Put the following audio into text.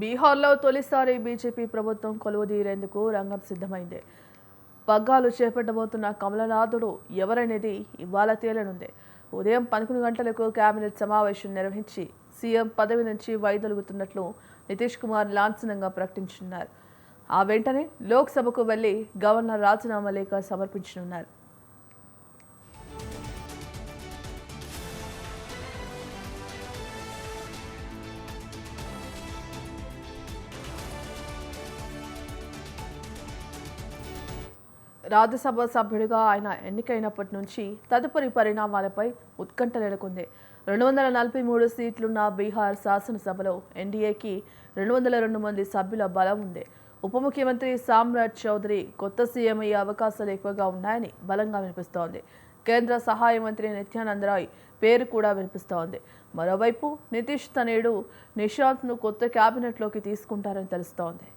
బీహార్లో తొలిసారి బీజేపీ ప్రభుత్వం కొలువుదీరేందుకు రంగం సిద్ధమైంది. పగ్గాలు చేపట్టబోతున్న కమలనాథుడు ఎవరనేది ఇవాళ తేలనుంది. ఉదయం 11 గంటలకు కేబినెట్ సమావేశం నిర్వహించి సీఎం పదవి నుంచి వైదొలుగుతున్నట్లు నితీష్ కుమార్ లాంఛనంగా ప్రకటించనున్నారు. ఆ వెంటనే లోక్సభకు వెళ్లి గవర్నర్ రాజీనామా లేఖ సమర్పించనున్నారు. రాజ్యసభ సభ్యుడిగా ఆయన ఎన్నికైనప్పటి నుంచి తదుపరి పరిణామాలపై ఉత్కంఠ నెలకొంది. 243 సీట్లున్న బీహార్ శాసనసభలో ఎన్డీఏకి 202 మంది సభ్యుల బలం ఉంది. ఉప ముఖ్యమంత్రి సామ్రాట్ చౌదరి కొత్త సీఎం అయ్యే అవకాశాలు ఎక్కువగా ఉన్నాయని బలంగా వినిపిస్తోంది. కేంద్ర సహాయ మంత్రి నిత్యానంద్ రాయ్ పేరు కూడా వినిపిస్తోంది. మరోవైపు నితీష్ తనయుడు నిశాంత్ను కొత్త కేబినెట్లోకి తీసుకుంటారని తెలుస్తోంది.